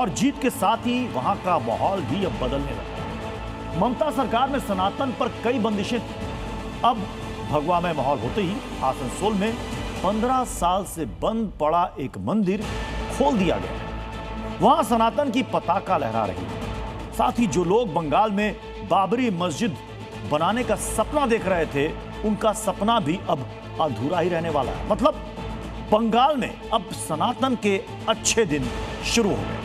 और जीत के साथ ही वहां का माहौल भी अब बदलने लगा। ममता सरकार में सनातन पर कई बंदिशें थी। अब भगवा में माहौल होते ही आसनसोल में 15 साल से बंद पड़ा एक मंदिर खोल दिया गया। वहां सनातन की पताका लहरा रही है। साथ ही जो लोग बंगाल में बाबरी मस्जिद बनाने का सपना देख रहे थे, उनका सपना भी अब अधूरा ही रहने वाला है। मतलब बंगाल में अब सनातन के अच्छे दिन शुरू हो गए।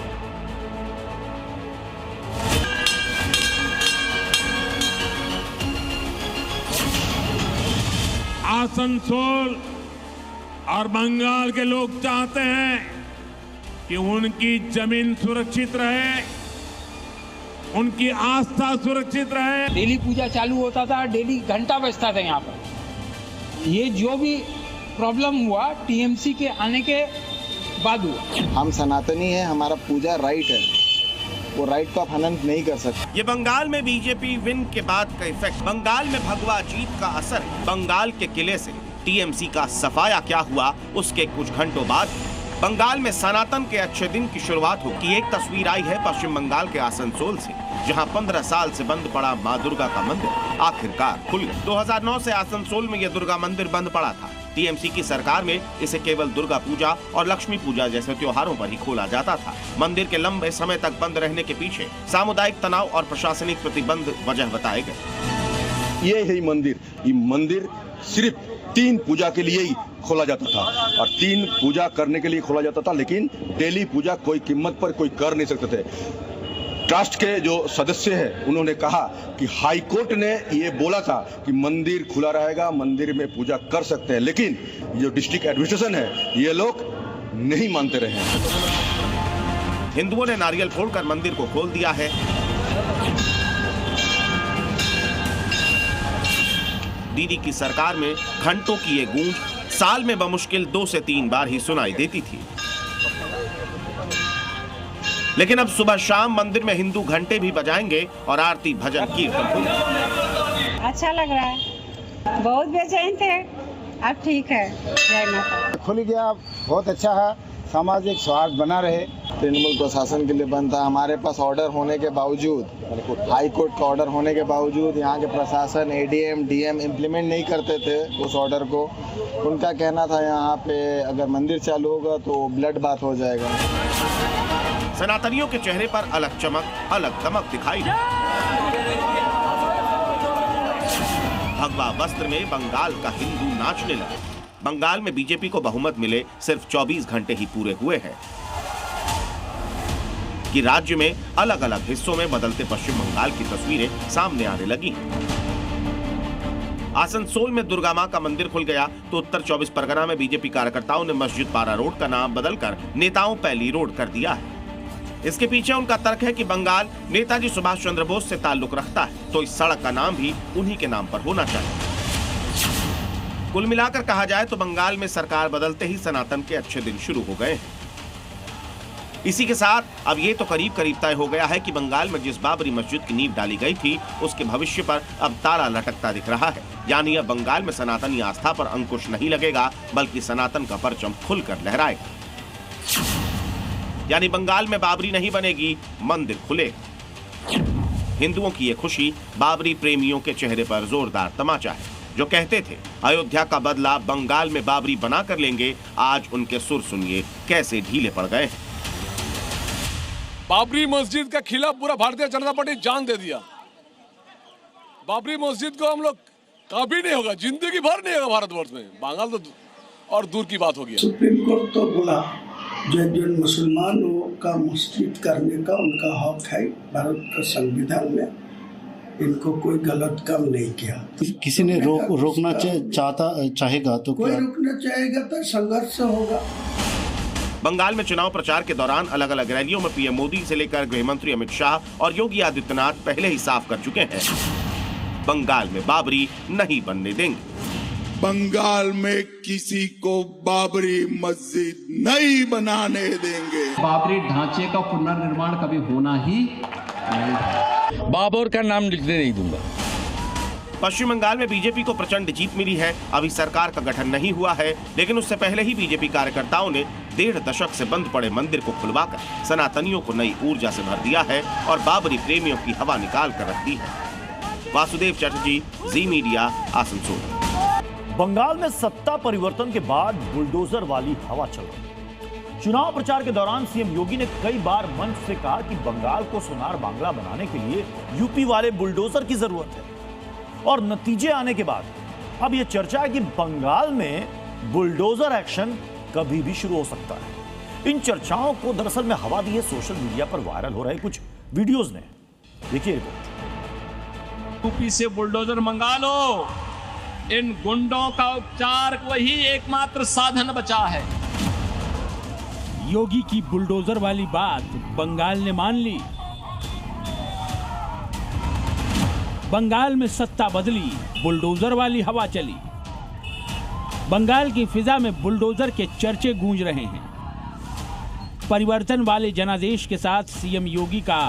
आसनसोल और बंगाल के लोग चाहते हैं कि उनकी जमीन सुरक्षित रहे, उनकी आस्था सुरक्षित रहे। डेली पूजा चालू होता था, डेली घंटा बजता था यहाँ पर। ये जो भी प्रॉब्लम हुआ टीएमसी के आने के बाद हुआ। हम सनातनी हैं, हमारा पूजा राइट है, वो राइट को आप हनन नहीं कर सकते। ये बंगाल में बीजेपी विन के बाद का इफेक्ट, बंगाल में भगवा जीत का असर। बंगाल के किले से टीएमसी का सफाया क्या हुआ, उसके कुछ घंटों बाद बंगाल में सनातन के अच्छे दिन की शुरुआत होगी। एक तस्वीर आई है पश्चिम बंगाल के आसनसोल से, जहां 15 साल से बंद पड़ा मां दुर्गा का मंदिर आखिरकार खुल गया। 2009 से आसनसोल में यह दुर्गा मंदिर बंद पड़ा था। टीएमसी की सरकार में इसे केवल दुर्गा पूजा और लक्ष्मी पूजा जैसे त्योहारों पर ही खोला जाता था। मंदिर के लंबे समय तक बंद रहने के पीछे सामुदायिक तनाव और प्रशासनिक प्रतिबंध वजह बताए गए। ये मंदिर सिर्फ 3 पूजा के लिए ही खोला जाता था और 3 पूजा करने के लिए खोला जाता था, लेकिन डेली पूजा कोई कीमत पर कोई कर नहीं सकते थे। ट्रस्ट के जो सदस्य हैं उन्होंने कहा कि हाई कोर्ट ने ये बोला था कि मंदिर खुला रहेगा, मंदिर में पूजा कर सकते हैं, लेकिन जो डिस्ट्रिक्ट एडमिनिस्ट्रेशन है ये लोग नहीं मानते रहे। हिंदुओं ने नारियल फोड़कर मंदिर को खोल दिया है। दीदी की सरकार में घंटों की ये गूंज साल में बमुश्किल 2 से 3 बार ही सुनाई देती थी, लेकिन अब सुबह शाम मंदिर में हिंदू घंटे भी बजाएंगे और आरती भजन कीर्तन होगा। अच्छा लग रहा है, बहुत बेचैन थे, अब ठीक है। जय माता। खुल गया, बहुत अच्छा है, सामाजिक सौहार्द बना रहे। तृणमूल प्रशासन के लिए बंद था। हमारे पास ऑर्डर होने के बावजूद, हाई कोर्ट का ऑर्डर होने के बावजूद यहाँ के प्रशासन एडीएम डीएम इम्प्लीमेंट नहीं करते थे उस ऑर्डर को। उनका कहना था यहाँ पे अगर मंदिर चालू होगा तो ब्लड बात हो जाएगा। सनातनियों के चेहरे पर अलग चमक, अलग दमक दिखाई। भगवा वस्त्र में बंगाल का हिंदू नाचने लगा। बंगाल में बीजेपी को बहुमत मिले सिर्फ 24 घंटे ही पूरे हुए हैं कि राज्य में अलग अलग हिस्सों में बदलते पश्चिम बंगाल की तस्वीरें सामने आने लगी। आसनसोल में दुर्गा मां का मंदिर खुल गया तो उत्तर 24 परगना में बीजेपी कार्यकर्ताओं ने मस्जिद पारा रोड का नाम बदलकर नेताओं पैली रोड कर दिया है। इसके पीछे उनका तर्क है कि बंगाल नेताजी सुभाष चंद्र बोस से ताल्लुक रखता है, तो इस सड़क का नाम भी उन्हीं के नाम पर होना चाहिए। कुल मिलाकर कहा जाए तो बंगाल में सरकार बदलते ही सनातन के अच्छे दिन शुरू हो गए हैं। इसी के साथ अब ये तो करीब करीब तय हो गया है कि बंगाल में जिस बाबरी मस्जिद की नींव डाली गई थी उसके भविष्य पर अब तारा लटकता दिख रहा है। यानी अब बंगाल में सनातनी आस्था पर अंकुश नहीं लगेगा, बल्कि सनातन का परचम खुलकर लहराएगा। यानी बंगाल में बाबरी नहीं बनेगी, मंदिर खुलेगा। हिंदुओं की ये खुशी बाबरी प्रेमियों के चेहरे पर जोरदार तमाचा है। जो कहते थे अयोध्या का बदला बंगाल में बाबरी बना कर लेंगे, आज उनके सुर सुनिए कैसे ढीले पड़ गए हैं। बाबरी मस्जिद का खिलाफ पूरा भारतीय जनता पार्टी जान दे दिया। बाबरी मस्जिद को हम लोग कभी नहीं होगा, जिंदगी भर नहीं होगा भारतवर्ष में। बंगाल तो और दूर की बात हो गया। सुप्रीम कोर्ट तो बोला जो मुसलमानों का मस्जिद करने का उनका हक है, भारत का संविधान में इनको कोई गलत काम नहीं किया। किसी ने रोकना चाहेगा तो कोई रोकना चाहेगा तो संघर्ष होगा। बंगाल में चुनाव प्रचार के दौरान अलग अलग रैलियों में पीएम मोदी से लेकर गृह मंत्री अमित शाह और योगी आदित्यनाथ पहले ही साफ कर चुके हैं, बंगाल में बाबरी नहीं बनने देंगे। बंगाल में किसी को बाबरी मस्जिद नहीं बनाने देंगे। बाबरी ढांचे का पुनर्निर्माण कभी होना ही नहीं। बाबर का नाम लिखने नहीं दूंगा। पश्चिम बंगाल में बीजेपी को प्रचंड जीत मिली है। अभी सरकार का गठन नहीं हुआ है, लेकिन उससे पहले ही बीजेपी कार्यकर्ताओं ने 1.5 दशक से बंद पड़े मंदिर को खुलवाकर सनातनियों को नई ऊर्जा से भर दिया है और बाबरी प्रेमियों की हवा निकाल कर रख दी है। वासुदेव चटर्जी, जी मीडिया, आसनसोल। बंगाल में सत्ता परिवर्तन के बाद बुलडोजर वाली हवा चल रही है। चुनाव प्रचार के दौरान सीएम योगी ने कई बार मंच से कहा कि बंगाल को सोनार बांग्ला बनाने के लिए यूपी वाले बुलडोजर की जरूरत है। और नतीजे आने के बाद अब यह चर्चा है कि बंगाल में बुलडोजर एक्शन कभी भी शुरू हो सकता है। इन चर्चाओं को दरअसल में हवा दी है सोशल मीडिया पर वायरल हो रहे कुछ वीडियोज ने। देखिए रिपोर्ट। यूपी से बुलडोजर मंगा लो, इन गुंडों का उपचार वही एकमात्र साधन बचा है। योगी की बुलडोजर वाली बात बंगाल ने मान ली। बंगाल में सत्ता बदली, बुलडोजर वाली हवा चली। बंगाल की फिजा में बुलडोजर के चर्चे गूंज रहे हैं। परिवर्तन वाले जनादेश के साथ सीएम योगी का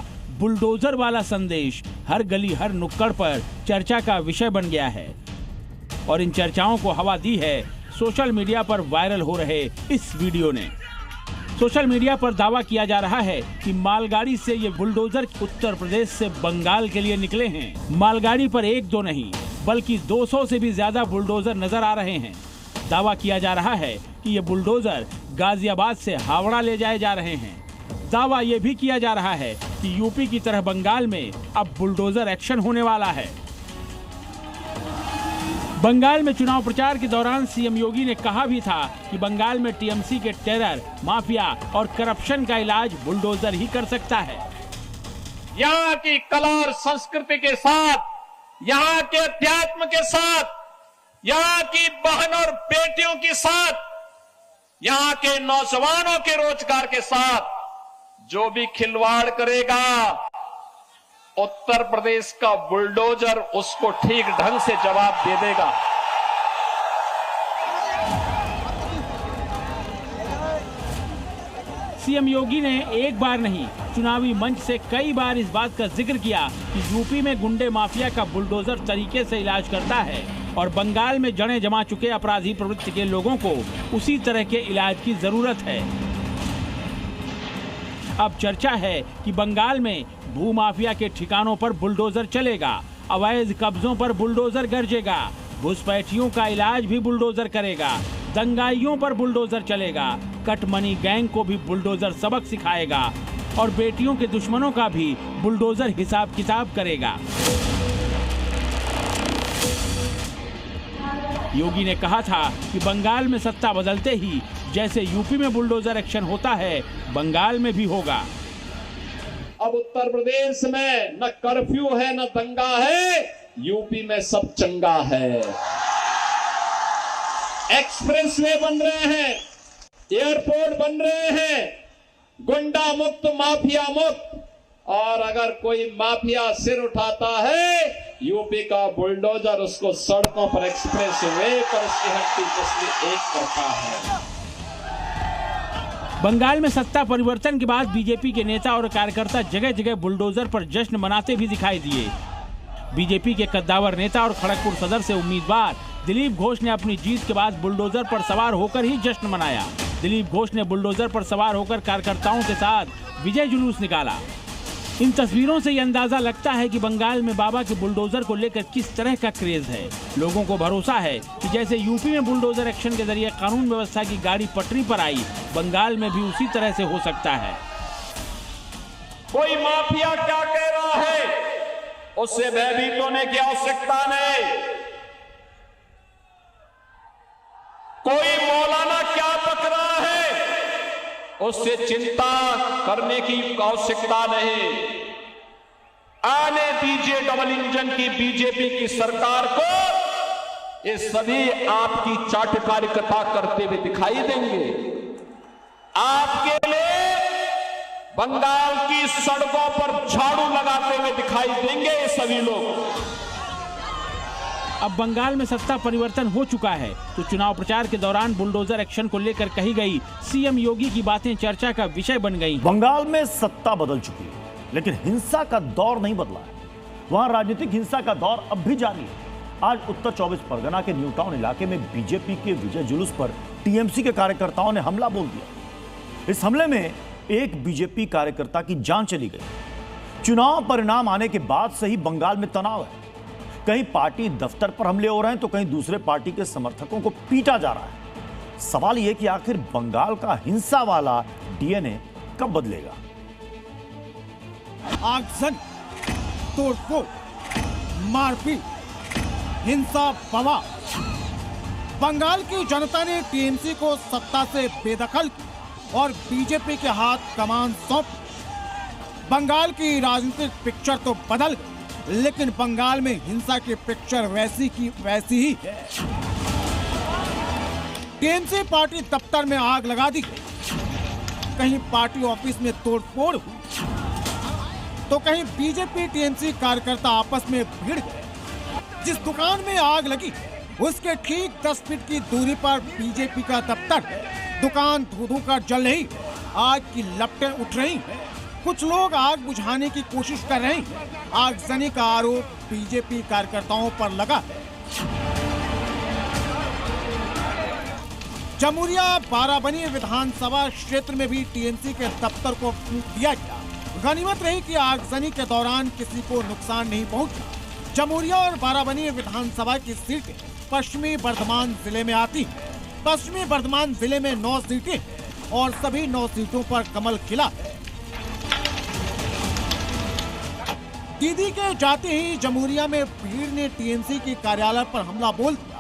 बुलडोजर वाला संदेश हर गली हर नुक्कड़ पर चर्चा का विषय बन गया है और इन चर्चाओं को हवा दी है सोशल मीडिया पर वायरल हो रहे इस वीडियो ने। सोशल मीडिया पर दावा किया जा रहा है कि मालगाड़ी से ये बुलडोजर उत्तर प्रदेश से बंगाल के लिए निकले हैं। मालगाड़ी पर 1-2 नहीं बल्कि 200 से भी ज्यादा बुलडोजर नजर आ रहे हैं। दावा किया जा रहा है कि ये बुलडोजर गाजियाबाद से हावड़ा ले जाए जा रहे हैं। दावा यह भी किया जा रहा है कि यूपी की तरह बंगाल में अब बुलडोजर एक्शन होने वाला है। बंगाल में चुनाव प्रचार के दौरान सीएम योगी ने कहा भी था कि बंगाल में टीएमसी के टेरर, माफिया और करप्शन का इलाज बुलडोजर ही कर सकता है। यहाँ की कला और संस्कृति के साथ, यहाँ के अध्यात्म के साथ, यहाँ की बहन और बेटियों के साथ, यहाँ के नौजवानों के रोजगार के साथ जो भी खिलवाड़ करेगा, उत्तर प्रदेश का बुलडोजर उसको ठीक ढंग से जवाब दे देगा। सीएम योगी ने एक बार नहीं चुनावी मंच से कई बार इस बात का जिक्र किया कि यूपी में गुंडे माफिया का बुलडोजर तरीके से इलाज करता है और बंगाल में जड़ें जमा चुके अपराधी प्रवृत्ति के लोगों को उसी तरह के इलाज की जरूरत है। अब चर्चा है कि बंगाल में भूमाफिया के ठिकानों पर बुलडोजर चलेगा, अवैध कब्जों पर बुलडोजर गरजेगा, घुसपैठियों का इलाज भी बुलडोजर करेगा, दंगाइयों पर बुलडोजर चलेगा, कटमनी गैंग को भी बुलडोजर सबक सिखाएगा और बेटियों के दुश्मनों का भी बुलडोजर हिसाब किताब करेगा। योगी ने कहा था कि बंगाल में सत्ता बदलते ही जैसे यूपी में बुलडोजर एक्शन होता है, बंगाल में भी होगा। अब उत्तर प्रदेश में न कर्फ्यू है न दंगा है, यूपी में सब चंगा है। एक्सप्रेसवे बन रहे हैं, एयरपोर्ट बन रहे हैं, गुंडा मुक्त, माफिया मुक्त। और अगर कोई माफिया सिर उठाता है, यूपी का बुलडोजर उसको सड़कों पर, एक्सप्रेसवे पर उसकी हड्डी तस्वीर एक करता है। बंगाल में सत्ता परिवर्तन के बाद बीजेपी के नेता और कार्यकर्ता जगह जगह बुलडोजर पर जश्न मनाते भी दिखाई दिए। बीजेपी के कद्दावर नेता और खड़गपुर सदर से उम्मीदवार दिलीप घोष ने अपनी जीत के बाद बुलडोजर पर सवार होकर ही जश्न मनाया। दिलीप घोष ने बुलडोजर पर सवार होकर कार्यकर्ताओं के साथ विजय जुलूस निकाला। इन तस्वीरों से ये अंदाजा लगता है कि बंगाल में बाबा के बुलडोजर को लेकर किस तरह का क्रेज है। लोगों को भरोसा है कि जैसे यूपी में बुलडोजर एक्शन के जरिए कानून व्यवस्था की गाड़ी पटरी पर आई, बंगाल में भी उसी तरह से हो सकता है। कोई माफिया क्या कह रहा है, उससे भयभीत होने की आवश्यकता नहीं। कोई मौलाना क्या पक रहा है, उससे चिंता करने की आवश्यकता नहीं। आने दीजिए डबल इंजन की बीजेपी की सरकार को, ये सभी आपकी चाटकारिता करते हुए दिखाई देंगे। आपके लिए बंगाल की सड़कों पर झाड़ू लगाते हुए दिखाई देंगे ये सभी लोग। अब बंगाल में सत्ता परिवर्तन हो चुका है, तो चुनाव प्रचार के दौरान बुलडोजर एक्शन को लेकर कही गई सीएम योगी की बातें चर्चा का विषय बन गई। बंगाल में सत्ता बदल चुकी है, लेकिन हिंसा का दौर नहीं बदला है। वहां राजनीतिक हिंसा का दौर अब भी जारी है। आज उत्तर 24 परगना के न्यू टाउन इलाके में बीजेपी के विजय जुलूस पर टीएमसी के कार्यकर्ताओं ने हमला बोल दिया। इस हमले में एक बीजेपी कार्यकर्ता की जान चली गई। चुनाव परिणाम आने के बाद से ही बंगाल में तनाव है। कहीं पार्टी दफ्तर पर हमले हो रहे हैं तो कहीं दूसरे पार्टी के समर्थकों को पीटा जा रहा है। सवाल यह कि आखिर बंगाल का हिंसा वाला डीएनए कब बदलेगा? आगजनी, तोड़फोड़, मारपीट, हिंसा, बवाल। बंगाल की जनता ने टीएमसी को सत्ता से बेदखल और बीजेपी के हाथ कमान सौंप। बंगाल की राजनीतिक पिक्चर तो बदल गई, लेकिन बंगाल में हिंसा की पिक्चर वैसी की वैसी ही है। टीएमसी पार्टी दफ्तर में आग लगा दी, कहीं पार्टी ऑफिस में तोड़फोड़ हुई, तो कहीं बीजेपी टीएमसी कार्यकर्ता आपस में भिड़ गए। जिस दुकान में आग लगी उसके ठीक 10 फीट की दूरी पर बीजेपी का दफ्तर है। दुकान धू-धू कर जल रही, आग की लपटें उठ रही हैं। कुछ लोग आग बुझाने की कोशिश कर रहे हैं। आगजनी का आरोप बीजेपी कार्यकर्ताओं पर लगा है। जमुरिया बाराबनी विधानसभा क्षेत्र में भी टीएमसी के दफ्तर को फूंक दिया गया। गनीमत रही कि आगजनी के दौरान किसी को नुकसान नहीं पहुंचा। जमुरिया और बाराबनी विधानसभा की सीटें पश्चिमी बर्धमान जिले में आती हैं। पश्चिमी बर्धमान जिले में 9 सीटें हैं और सभी 9 सीटों पर कमल खिला है। दीदी के जाते ही जमुरिया में भीड़ ने टीएमसी के कार्यालय पर हमला बोल दिया।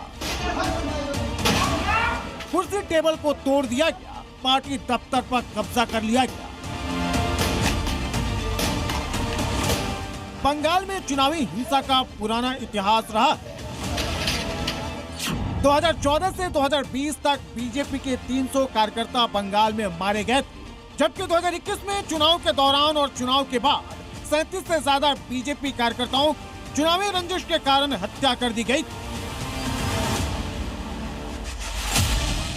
कुर्सी टेबल को तोड़ दिया गया। पार्टी दफ्तर पर कब्जा कर लिया गया। बंगाल में चुनावी हिंसा का पुराना इतिहास रहा है। 2014 से 2020 तक बीजेपी के 300 कार्यकर्ता बंगाल में मारे गए थे, जबकि 2021 में चुनाव के दौरान और चुनाव के बाद 37 से ज्यादा बीजेपी कार्यकर्ताओं चुनावी रंजिश के कारण हत्या कर दी गई।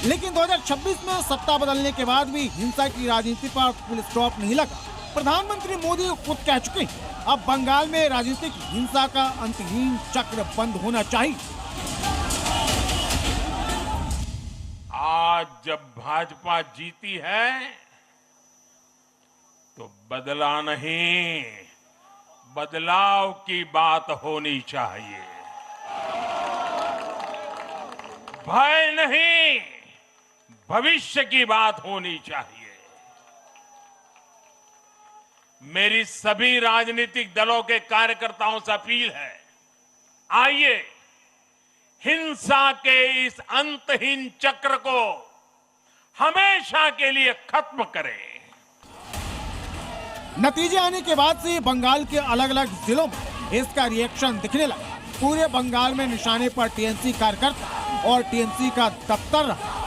लेकिन 2026 में सत्ता बदलने के बाद भी हिंसा की राजनीति पर फुल स्टॉप नहीं लगा। प्रधानमंत्री मोदी खुद कह चुके हैं, अब बंगाल में राजनीतिक हिंसा का अंतहीन चक्र बंद होना चाहिए। आज जब भाजपा जीती है तो बदला नहीं, बदलाव की बात होनी चाहिए। भय नहीं, भविष्य की बात होनी चाहिए। मेरी सभी राजनीतिक दलों के कार्यकर्ताओं से अपील है, आइए हिंसा के इस अंतहीन चक्र को हमेशा के लिए खत्म करें। नतीजे आने के बाद से बंगाल के अलग अलग जिलों में इसका रिएक्शन दिखने लगा। पूरे बंगाल में निशाने पर टीएमसी कार्यकर्ता और टीएमसी का दफ्तर रहा।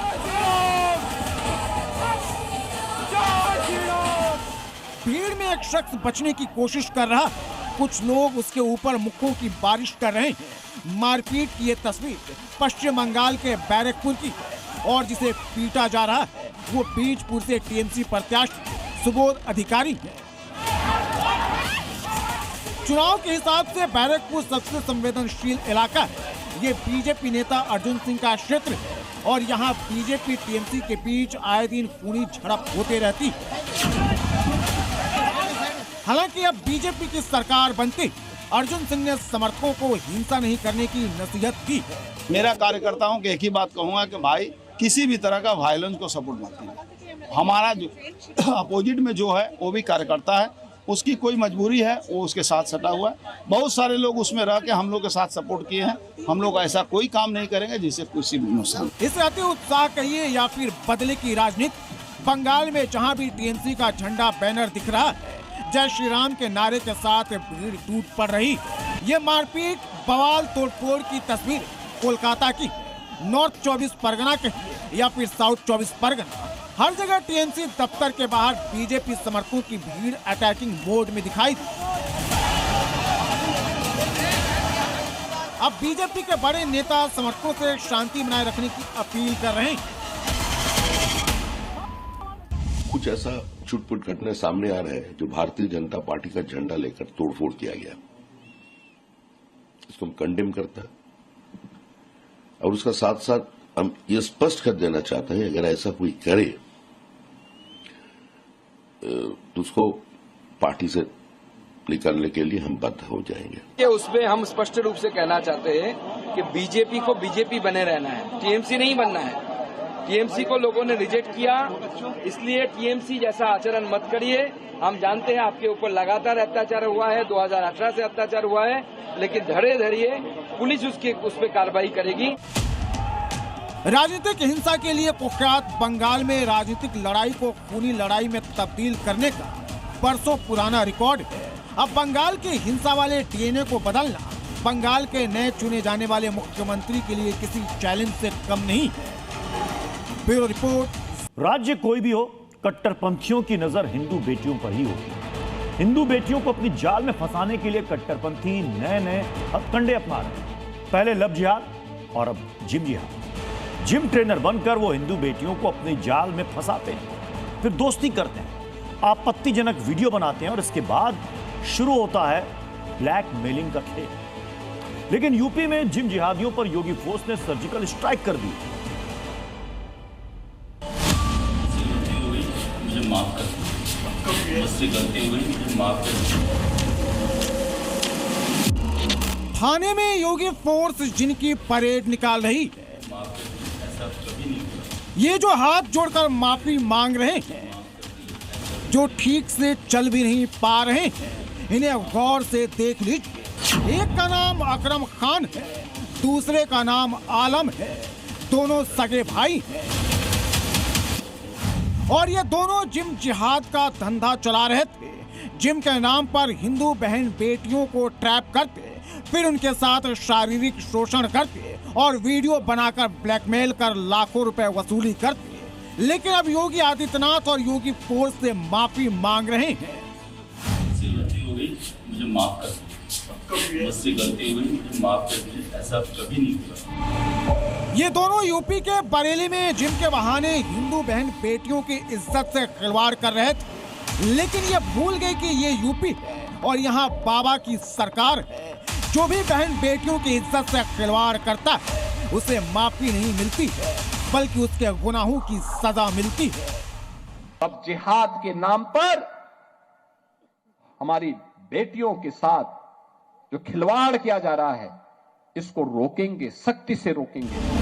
भीड़ में एक शख्स बचने की कोशिश कर रहा, कुछ लोग उसके ऊपर मुक्कों की बारिश कर रहे हैं। मारपीट की ये तस्वीर पश्चिम बंगाल के बैरकपुर की है और जिसे पीटा जा रहा है वो बीजपुर से टीएमसी प्रत्याशी सुबोध अधिकारी है। चुनाव के हिसाब से बैरकपुर सबसे संवेदनशील इलाका है। ये बीजेपी नेता अर्जुन सिंह का क्षेत्र है और यहाँ बीजेपी टीएमसी के बीच आए दिन खूनी झड़प होते रहती है। हालांकि अब बीजेपी की सरकार बनती अर्जुन सिंह ने समर्थकों को हिंसा नहीं करने की नसीहत की है। मेरा कार्यकर्ताओं को एक ही बात कहूंगा कि भाई किसी भी तरह का वायलेंस को सपोर्ट मत कीजिए। हमारा जो अपोजिट में जो है वो भी कार्यकर्ता है, उसकी कोई मजबूरी है, वो उसके साथ सटा हुआ है। बहुत सारे लोग उसमें रह के हम लोग के साथ सपोर्ट किए हैं। हम लोग ऐसा कोई काम नहीं करेंगे जिससे किसी भी नुकसान। इस अति उत्साह कहिए या फिर बदले की राजनीति, बंगाल में जहाँ भी टीएमसी का झंडा बैनर दिख रहा है, जय श्री राम के नारे के साथ भीड़ टूट पड़ रही। ये मारपीट, बवाल, तोड़फोड़ की तस्वीर कोलकाता की, नॉर्थ 24 परगना के या फिर साउथ 24 परगना, हर जगह टीएमसी दफ्तर के बाहर बीजेपी समर्थकों की भीड़ अटैकिंग मोड में दिखाई दी। अब बीजेपी के बड़े नेता समर्थकों से शांति बनाए रखने की अपील कर रहे हैं। कुछ ऐसा छुटपुट घटना सामने आ रहे हैं जो भारतीय जनता पार्टी का झंडा लेकर तोड़फोड़ किया गया, इसको हम कंडेम करते हैं और उसका साथ साथ हम ये स्पष्ट कर देना चाहते हैं, अगर ऐसा कोई करे उसको पार्टी से निकालने के लिए हम बद्ध हो जाएंगे। कि उसमें हम स्पष्ट रूप से कहना चाहते हैं कि बीजेपी को बीजेपी बने रहना है, टीएमसी नहीं बनना है। टीएमसी को लोगों ने रिजेक्ट किया, इसलिए टीएमसी जैसा आचरण मत करिए। हम जानते हैं आपके ऊपर लगातार अत्याचार हुआ है, 2018 से अत्याचार हुआ है, लेकिन धड़े धड़िए पुलिस उस पर कार्रवाई करेगी। राजनीतिक हिंसा के लिए कुख्यात बंगाल में राजनीतिक लड़ाई को खूनी लड़ाई में तब्दील करने का बरसों पुराना रिकॉर्ड है। अब बंगाल के हिंसा वाले डीएनए को बदलना बंगाल के नए चुने जाने वाले मुख्यमंत्री के लिए किसी चैलेंज से कम नहीं है। Bureau report. राज्य कोई भी हो, कट्टरपंथियों की नजर हिंदू बेटियों पर ही होती है। हिंदू बेटियों को अपनी जाल में फंसाने के लिए कट्टरपंथी नए नए हथकंडे अपना रहे हैं। पहले लव जिहाद और अब जिम जिहाद। जिम ट्रेनर बनकर वो हिंदू बेटियों को अपनी जाल में फंसाते हैं, फिर दोस्ती करते हैं, आपत्तिजनक वीडियो बनाते हैं और इसके बाद शुरू होता है ब्लैकमेलिंग का खेल। लेकिन यूपी में जिम जिहादियों पर योगी फोर्स ने सर्जिकल स्ट्राइक कर दी। मुझे माफ कर, मुझसे गलती हुई, मुझे माफ कर। थाने में योगी फोर्स जिनकी परेड निकाल रही है, ऐसा कभी नहीं हुआ। ये जो हाथ जोड़कर माफी मांग रहे हैं, जो ठीक से चल भी नहीं पा रहे हैं, इन्हें गौर से देख लीजिए। एक का नाम अकरम खान है, दूसरे का नाम आलम है। दोनों सगे भाई हैं और ये दोनों जिम जिहाद का धंधा चला रहे थे। जिम के नाम पर हिंदू बहन बेटियों को ट्रैप करते, फिर उनके साथ शारीरिक शोषण करते और वीडियो बनाकर ब्लैकमेल कर लाखों रुपए वसूली करते। लेकिन अब योगी आदित्यनाथ और योगी फोर्स से माफी मांग रहे हैं। गलती हो गई, मुझे माफ कर, मुझसे गलती हुई, मुझे माफ कर, ऐसा कभी नहीं हुआ। ये दोनों यूपी के बरेली में जिम के बहाने हिंदू बहन बेटियों की इज्जत से खिलवाड़ कर रहे थे, लेकिन ये भूल गए कि ये यूपी है और यहाँ बाबा की सरकार है। जो भी बहन बेटियों की इज्जत से खिलवाड़ करता है उसे माफी नहीं मिलती है, बल्कि उसके गुनाहों की सजा मिलती है। अब जिहाद के नाम पर हमारी बेटियों के साथ जो खिलवाड़ किया जा रहा है, इसको रोकेंगे, सख्ती से रोकेंगे।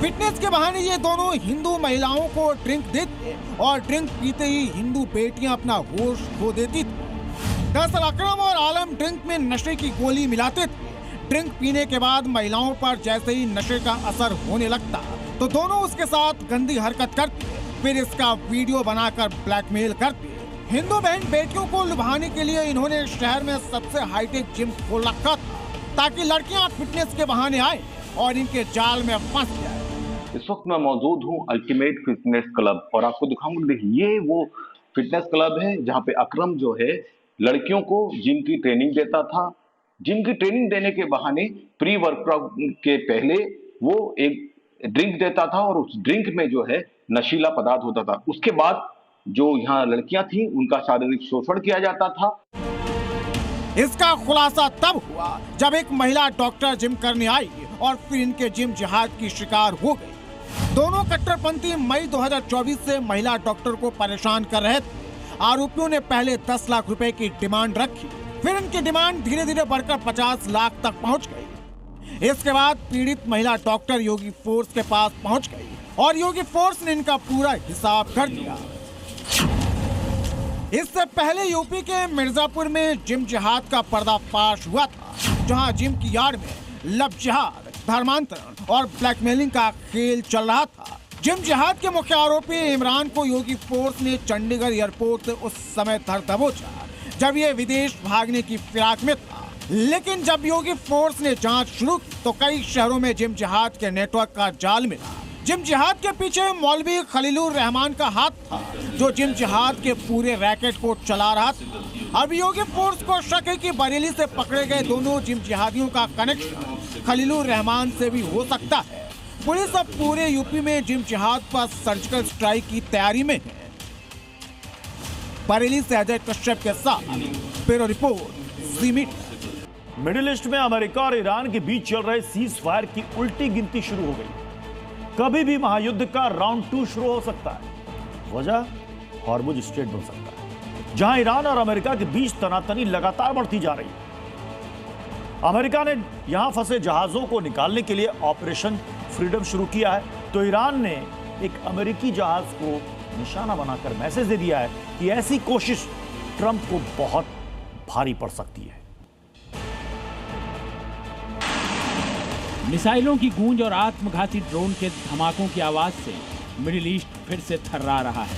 फिटनेस के बहाने ये दोनों हिंदू महिलाओं को ड्रिंक देते और ड्रिंक पीते ही हिंदू बेटियां अपना होश खो देती थी। दरअसल अकरम और आलम ड्रिंक में नशे की गोली मिलाते थे। ड्रिंक पीने के बाद महिलाओं पर जैसे ही नशे का असर होने लगता तो दोनों उसके साथ गंदी हरकत करते, फिर इसका वीडियो बनाकर ब्लैकमेल करते। हिंदू बहन बेटियों को लुभाने के लिए इन्होंने शहर में सबसे हाईटेक जिम खोल रखा था, ताकि लड़कियां फिटनेस के बहाने आए और इनके जाल में फंस जाए। इस वक्त मैं मौजूद हूं अल्टीमेट फिटनेस क्लब और आपको दिखाऊंगा। देखिए ये वो फिटनेस क्लब है जहां पे अकरम जो है लड़कियों को जिम की ट्रेनिंग देता था। जिम की ट्रेनिंग देने के बहाने प्री वर्कआउट के पहले वो एक ड्रिंक देता था और उस ड्रिंक में जो है नशीला पदार्थ होता था। उसके बाद जो यहाँ लड़कियां थी उनका शारीरिक शोषण किया जाता था। इसका खुलासा तब हुआ जब एक महिला डॉक्टर जिम करने आई और फिर इनके जिम जिहाद की शिकार हो गई। दोनों कट्टरपंथी मई 2024 से महिला डॉक्टर को परेशान कर रहे थे। आरोपियों ने पहले 10 लाख रुपए की डिमांड रखी, फिर उनकी डिमांड धीरे धीरे बढ़कर 50 लाख तक पहुंच गई। इसके बाद पीड़ित महिला डॉक्टर योगी फोर्स के पास पहुंच गई और योगी फोर्स ने इनका पूरा हिसाब कर दिया। इससे पहले यूपी के मिर्जापुर में जिम जिहाद का पर्दाफाश हुआ था, जहां जिम की यार्ड में लव जिहाद, धर्मांतरण और ब्लैकमेलिंग का खेल चल रहा था। जिम जिहाद के मुख्य आरोपी इमरान को योगी फोर्स ने चंडीगढ़ एयरपोर्ट से उस समय धर दबोचा जब ये विदेश भागने की फिराक में था। लेकिन जब योगी फोर्स ने जांच शुरू की तो कई शहरों में जिम जिहाद के नेटवर्क का जाल मिला। जिम जिहाद के पीछे मौलवी खलीलुर रहमान का हाथ था, जो जिम जिहाद के पूरे रैकेट को चला रहा था। अब योगी फोर्स को शक है कि बरेली से पकड़े गए दोनों जिम जिहादियों का कनेक्शन खलीलुर रहमान से भी हो सकता है। पुलिस अब पूरे यूपी में जिम जिहाद पर सर्जिकल स्ट्राइक की तैयारी में है। बरेली से अजय कश्यप के साथ ब्यूरो रिपोर्ट, जी मीडिया। मिडिल ईस्ट में अमेरिका और ईरान के बीच चल रहे सीज फायर की उल्टी गिनती शुरू हो गई। कभी भी महायुद्ध का राउंड 2 शुरू हो सकता है। वजह हॉर्मुज स्ट्रेट बन सकता है, जहां ईरान और अमेरिका के बीच तनातनी लगातार बढ़ती जा रही है। अमेरिका ने यहां फंसे जहाजों को निकालने के लिए ऑपरेशन फ्रीडम शुरू किया है, तो ईरान ने एक अमेरिकी जहाज को निशाना बनाकर मैसेज दे दिया है कि ऐसी कोशिश ट्रंप को बहुत भारी पड़ सकती है। मिसाइलों की गूंज और आत्मघाती ड्रोन के धमाकों की आवाज से मिडिल ईस्ट फिर से थर्रा रहा है।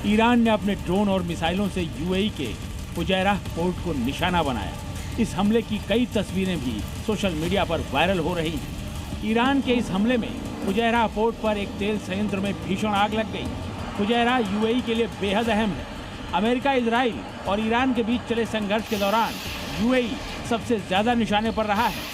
ईरान ने अपने ड्रोन और मिसाइलों से यूएई के फुजैराह पोर्ट को निशाना बनाया। इस हमले की कई तस्वीरें भी सोशल मीडिया पर वायरल हो रही हैं। ईरान के इस हमले में फुजैराह पोर्ट पर एक तेल संयंत्र में भीषण आग लग गई। फुजैराह यूएई के लिए बेहद अहम है। अमेरिका, इजराइल और ईरान के बीच चले संघर्ष के दौरान यूएई सबसे ज्यादा निशाने पर रहा है।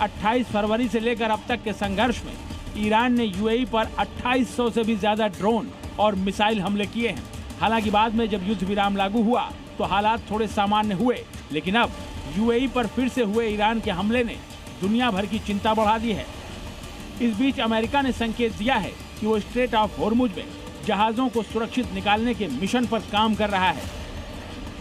28 फरवरी से लेकर अब तक के संघर्ष में ईरान ने यूएई पर 2800 से भी ज्यादा ड्रोन और मिसाइल हमले किए हैं। हालांकि बाद में जब युद्ध विराम लागू हुआ तो हालात थोड़े सामान्य हुए, लेकिन अब यूएई पर फिर से हुए ईरान के हमले ने दुनिया भर की चिंता बढ़ा दी है। इस बीच अमेरिका ने संकेत दिया है कि वो स्ट्रेट ऑफ हॉर्मुज में जहाज़ों को सुरक्षित निकालने के मिशन पर काम कर रहा है।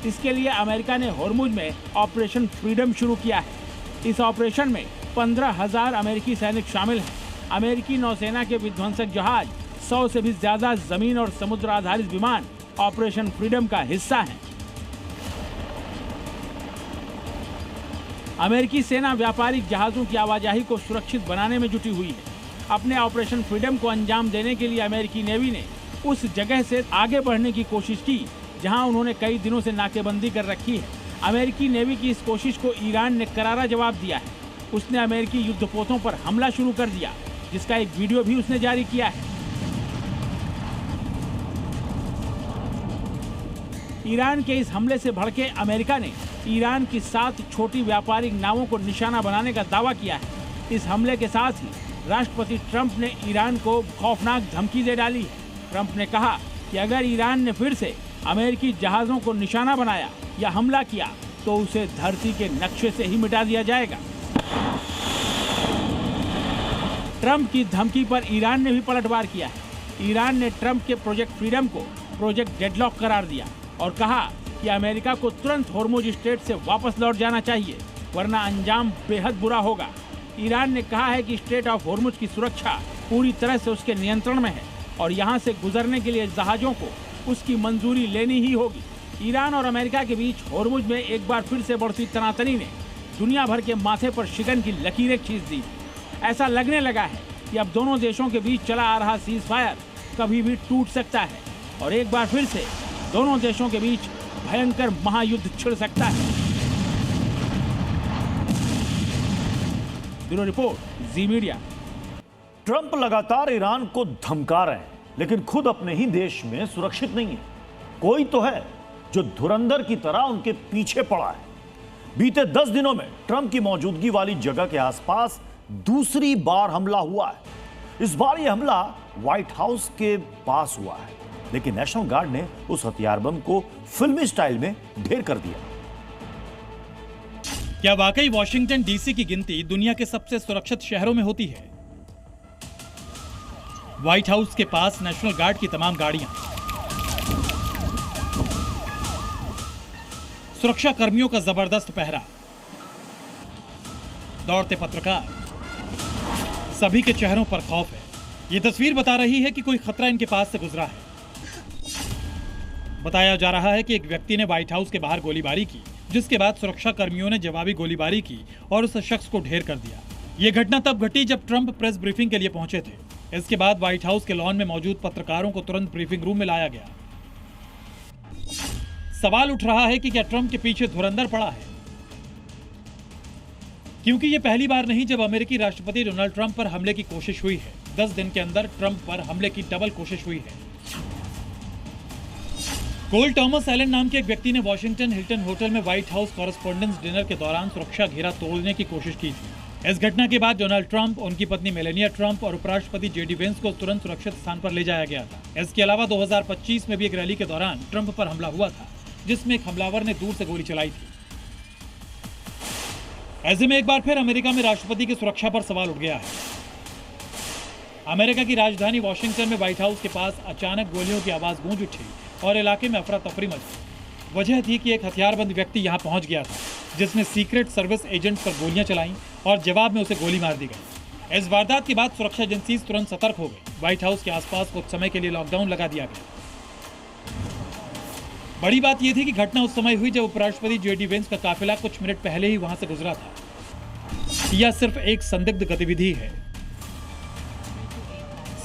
इसके लिए अमेरिका ने हॉर्मुज में ऑपरेशन फ्रीडम शुरू किया है। इस ऑपरेशन में 15,000 अमेरिकी सैनिक शामिल हैं। अमेरिकी नौसेना के विध्वंसक जहाज, 100 से भी ज्यादा जमीन और समुद्र आधारित विमान ऑपरेशन फ्रीडम का हिस्सा हैं। अमेरिकी सेना व्यापारिक जहाजों की आवाजाही को सुरक्षित बनाने में जुटी हुई है। अपने ऑपरेशन फ्रीडम को अंजाम देने के लिए अमेरिकी नेवी ने उस जगह से आगे बढ़ने की कोशिश की जहां उन्होंने कई दिनों से नाकेबंदी कर रखी है। अमेरिकी नेवी की इस कोशिश को ईरान ने करारा जवाब दिया है। उसने अमेरिकी युद्धपोतों पर हमला शुरू कर दिया, जिसका एक वीडियो भी उसने जारी किया है। ईरान के इस हमले से भड़के अमेरिका ने ईरान की 7 छोटी व्यापारिक नावों को निशाना बनाने का दावा किया है। इस हमले के साथ ही राष्ट्रपति ट्रंप ने ईरान को खौफनाक धमकी दे डाली है। ट्रंप ने कहा कि अगर ईरान ने फिर से अमेरिकी जहाज़ों को निशाना बनाया या हमला किया तो उसे धरती के नक्शे से ही मिटा दिया जाएगा। ट्रंप की धमकी पर ईरान ने भी पलटवार किया है। ईरान ने ट्रंप के प्रोजेक्ट फ्रीडम को प्रोजेक्ट डेडलॉक करार दिया और कहा कि अमेरिका को तुरंत हॉर्मुज स्ट्रेट से वापस लौट जाना चाहिए, वरना अंजाम बेहद बुरा होगा। ईरान ने कहा है कि स्ट्रेट ऑफ हॉर्मुज की सुरक्षा पूरी तरह से उसके नियंत्रण में है और यहाँ से गुजरने के लिए जहाजों को उसकी मंजूरी लेनी ही होगी। ईरान और अमेरिका के बीच हॉर्मुज में एक बार फिर से बढ़ती तनातनी ने दुनिया भर के माथे पर शिकन की लकीरें खींच दी। ऐसा लगने लगा है कि अब दोनों देशों के बीच चला आ रहा सीज फायर कभी भी टूट सकता है और एक बार फिर से दोनों देशों के बीच भयंकर महायुद्ध छिड़ सकता है। ब्यूरो रिपोर्ट, जी मीडिया। ट्रंप लगातार ईरान को धमका रहे हैं, लेकिन खुद अपने ही देश में सुरक्षित नहीं है। कोई तो है जो धुरंधर की तरह उनके पीछे पड़ा है। बीते 10 दिनों में ट्रंप की मौजूदगी वाली जगह के आसपास दूसरी बार हमला हुआ है। इस बार यह हमला व्हाइट हाउस के पास हुआ है, लेकिन नेशनल गार्ड ने उस हथियार बम को फिल्मी स्टाइल में ढेर कर दिया। क्या वाकई वॉशिंगटन डीसी की गिनती दुनिया के सबसे सुरक्षित शहरों में होती है? व्हाइट हाउस के पास नेशनल गार्ड की तमाम गाड़ियां, सुरक्षा कर्मियों का जबरदस्त पहरा, दौड़ते पत्रकार, सभी के चेहरों पर खौफ है। यह तस्वीर बता रही है कि कोई खतरा इनके पास से गुजरा है। बताया जा रहा है कि एक व्यक्ति ने व्हाइट हाउस के बाहर गोलीबारी की, जिसके बाद सुरक्षा कर्मियों ने जवाबी गोलीबारी की और उस शख्स को ढेर कर दिया। यह घटना तब घटी जब ट्रंप प्रेस ब्रीफिंग के लिए पहुंचे थे। इसके बाद व्हाइट हाउस के लॉन में मौजूद पत्रकारों को तुरंत ब्रीफिंग रूम में लाया गया। सवाल उठ रहा है कि क्या ट्रंप के पीछे धुरंधर पड़ा है, क्योंकि यह पहली बार नहीं जब अमेरिकी राष्ट्रपति डोनाल्ड ट्रंप पर हमले की कोशिश हुई है। 10 दिन के अंदर ट्रंप पर हमले की डबल कोशिश हुई है। कोल टॉमस एलन नाम के एक व्यक्ति ने वॉशिंगटन हिल्टन होटल में व्हाइट हाउस कॉरेस्पॉन्डेंस डिनर के दौरान सुरक्षा घेरा तोड़ने की कोशिश की थी। इस घटना के बाद डोनाल्ड ट्रंप, उनकी पत्नी मेलेनिया ट्रंप और उपराष्ट्रपति जेडी वेंस को तुरंत सुरक्षित स्थान पर ले जाया गया था। इसके अलावा 2025 में भी एक रैली के दौरान ट्रंप पर हमला हुआ था, जिसमें एक हमलावर ने दूर से गोली चलाई थी। ऐसे में एक बार फिर अमेरिका में राष्ट्रपति की सुरक्षा पर सवाल उठ गया है। अमेरिका की राजधानी वॉशिंगटन में व्हाइट हाउस के पास अचानक गोलियों की आवाज गूंज उठी और इलाके में अफरा तफरी मची। वजह थी कि एक हथियारबंद व्यक्ति यहां पहुंच गया था, जिसने सीक्रेट सर्विस एजेंट पर गोलियां चलाईं और जवाब में उसे गोली मार दी गई। इस वारदात के बाद सुरक्षा एजेंसी तुरंत सतर्क हो गई। व्हाइट हाउस के आसपास कुछ समय के लिए लॉकडाउन लगा दिया गया। बड़ी बात यह थी कि घटना उस समय हुई जब उपराष्ट्रपति जेडी वेंस का काफिला कुछ मिनट पहले ही वहां से गुजरा था। यह सिर्फ एक संदिग्ध गतिविधि है।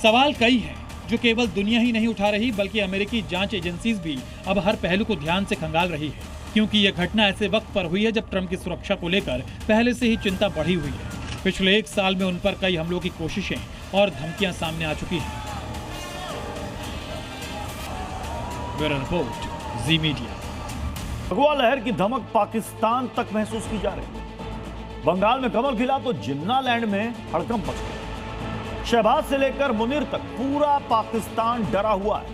सवाल कई हैं जो केवल दुनिया ही नहीं उठा रही, बल्कि अमेरिकी जांच एजेंसीज भी अब हर पहलू को ध्यान से खंगाल रही है, क्योंकि यह घटना ऐसे वक्त पर हुई है जब ट्रंप की सुरक्षा को लेकर पहले से ही चिंता बढ़ी हुई है। पिछले 1 साल में उन पर कई हमलों की कोशिशें और धमकियां सामने आ चुकी हैं। ब्यूरो रिपोर्ट, जी मीडिया। भगवा लहर की धमक पाकिस्तान तक महसूस की जा रही है। बंगाल में कमल खिला तो जिन्ना लैंड में हड़कंप मच गया। शहबाज से लेकर मुनीर तक पूरा पाकिस्तान डरा हुआ है।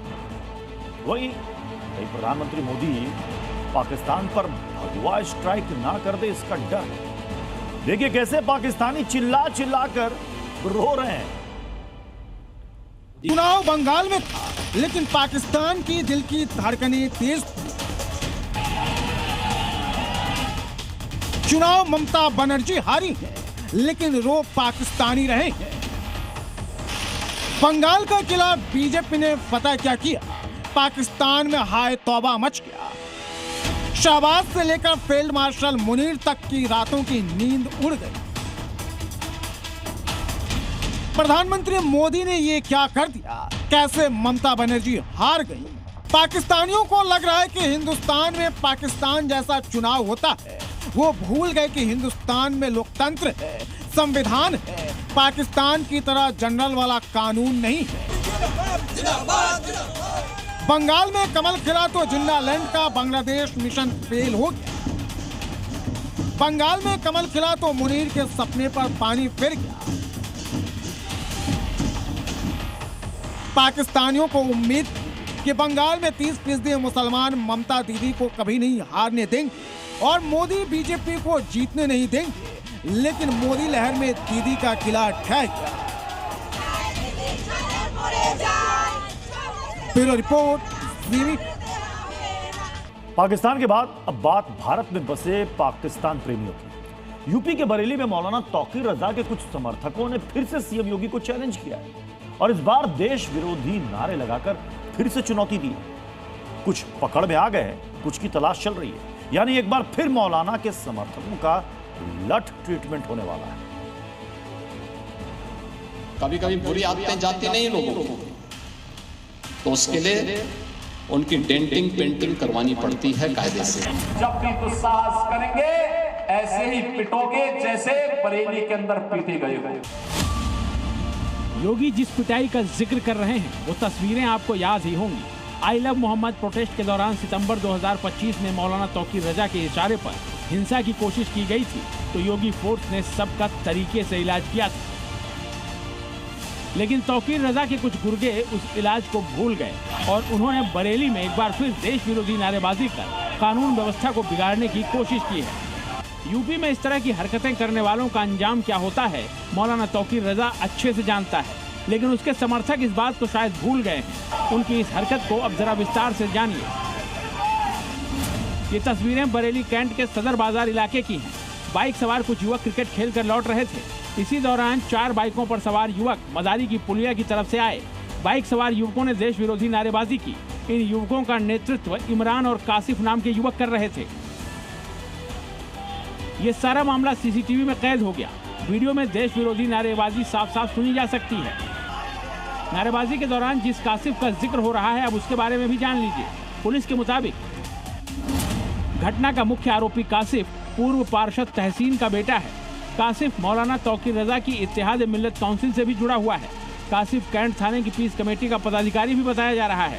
वहीं प्रधानमंत्री मोदी पाकिस्तान पर भगवा स्ट्राइक ना कर दे, इसका डर है। देखिए कैसे पाकिस्तानी चिल्ला चिल्ला कर रो रहे हैं। चुनाव बंगाल में था, लेकिन पाकिस्तान की दिल की धड़कनें तेज थी। चुनाव ममता बनर्जी हारी है, लेकिन रो पाकिस्तानी रहे हैं। बंगाल का किला बीजेपी ने पता क्या किया, पाकिस्तान में हाय तौबा मच गया। शहबाज से लेकर फील्ड मार्शल मुनीर तक की रातों की नींद उड़ गई। प्रधानमंत्री मोदी ने ये क्या कर दिया, कैसे ममता बनर्जी हार गई। पाकिस्तानियों को लग रहा है कि हिंदुस्तान में पाकिस्तान जैसा चुनाव होता है। वो भूल गए कि हिंदुस्तान में लोकतंत्र है, संविधान है, पाकिस्तान की तरह जनरल वाला कानून नहीं है। बंगाल में कमल खिला तो जिन्ना लैंड का बांग्लादेश मिशन फेल हो गया। बंगाल में कमल खिला तो मुनीर के सपने पर पानी फिर गया। पाकिस्तानियों को उम्मीद कि बंगाल में 30% मुसलमान ममता दीदी को कभी नहीं हारने देंगे और मोदी बीजेपी को जीतने नहीं देंगे, लेकिन मोदी लहर में दीदी का किला ढह गया। ब्यूरो रिपोर्ट, पाकिस्तान के बाद अब बात भारत में बसे पाकिस्तान प्रेमियों की। यूपी के बरेली में मौलाना तौकीर रजा के कुछ समर्थकों ने फिर से सीएम योगी को चैलेंज किया है और इस बार देश विरोधी नारे लगाकर फिर से चुनौती दी है। कुछ पकड़ में आ गए हैं, कुछ की तलाश चल रही है। यानी एक बार फिर मौलाना के समर्थकों का लठ ट्रीटमेंट होने वाला है। कभी कभी बुरी आदतें जाती नहीं लोगों को, तो उसके लिए उनकी डेंटिंग पेंटिंग करवानी पड़ती है कायदे से। जब भी दुस्साहस करेंगे ऐसे ही पिटोगे जैसे बरेली के अंदर पीटे गए। योगी जिस पिटाई का जिक्र कर रहे हैं वो तस्वीरें आपको याद ही होंगी। आई लव मोहम्मद प्रोटेस्ट के दौरान सितंबर 2025 में मौलाना तौकीर रजा के इशारे पर हिंसा की कोशिश की गई थी, तो योगी फोर्स ने सबका तरीके से इलाज किया था। लेकिन तौकीर रजा के कुछ गुर्गे उस इलाज को भूल गए और उन्होंने बरेली में एक बार फिर देश विरोधी नारेबाजी कर कानून व्यवस्था को बिगाड़ने की कोशिश की है। यूपी में इस तरह की हरकतें करने वालों का अंजाम क्या होता है मौलाना तौकीर रजा अच्छे से जानता है, लेकिन उसके समर्थक इस बात को शायद भूल गए हैं। उनकी इस हरकत को अब जरा विस्तार से जानिए। ये तस्वीरें बरेली कैंट के सदर बाजार इलाके की हैं। बाइक सवार कुछ युवक क्रिकेट खेलकर लौट रहे थे। इसी दौरान 4 बाइकों पर सवार युवक मदारी की पुलिया की तरफ से आए। बाइक सवार युवकों ने देश विरोधी नारेबाजी की। इन युवकों का नेतृत्व इमरान और कासिफ नाम के युवक कर रहे थे। ये सारा मामला सीसीटीवी में कैद हो गया। वीडियो में देश विरोधी नारेबाजी साफ साफ सुनी जा सकती है। नारेबाजी के दौरान जिस कासिफ का जिक्र हो रहा है, अब उसके बारे में भी जान लीजिए। पुलिस के मुताबिक घटना का मुख्य आरोपी कासिफ पूर्व पार्षद तहसीन का बेटा है। कासिफ मौलाना तौकीर रजा की इत्तेहाद मिल्लत काउंसिल से भी जुड़ा हुआ है। कासिफ कैंट थाने की पीस कमेटी का पदाधिकारी भी बताया जा रहा है।